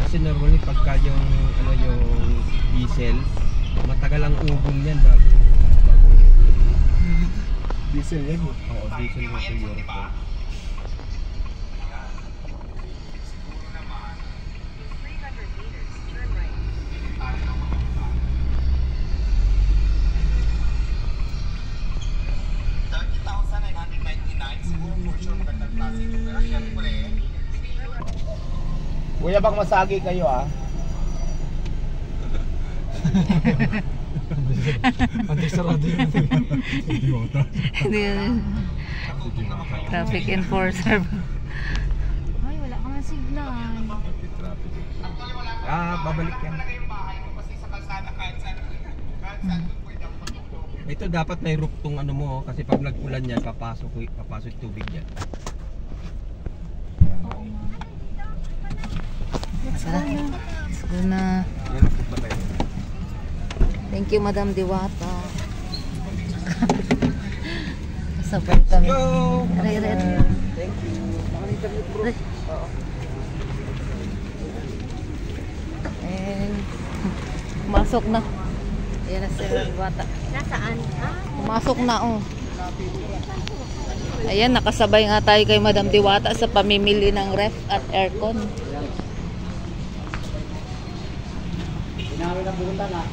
Kasi normally pagka yung ano yung diesel, matagal ang ugong niyan bago Diesel yan. Oo, diesel mo sa Euro 4. Kuya, bang masagi kayo ah? Pati sarado yun. Traffic enforcer. Ay, wala ka ng signal. Babalik yan. Ito dapat may roof tong ano mo kasi pag nag-ulan yan, papasok yung tubig yan. Let's go na. Yan ang pagpatay. Thank you, Madam Diwata. Kasabay kami. Aray. Thank you. And pumasok na. Ayan na si Diwata. Nasaan? Pumasok na, oh. Ayan, nakasabay nga tayo kay Madam Diwata sa pamimili ng ref at aircon. Pinawin ang burutan ah.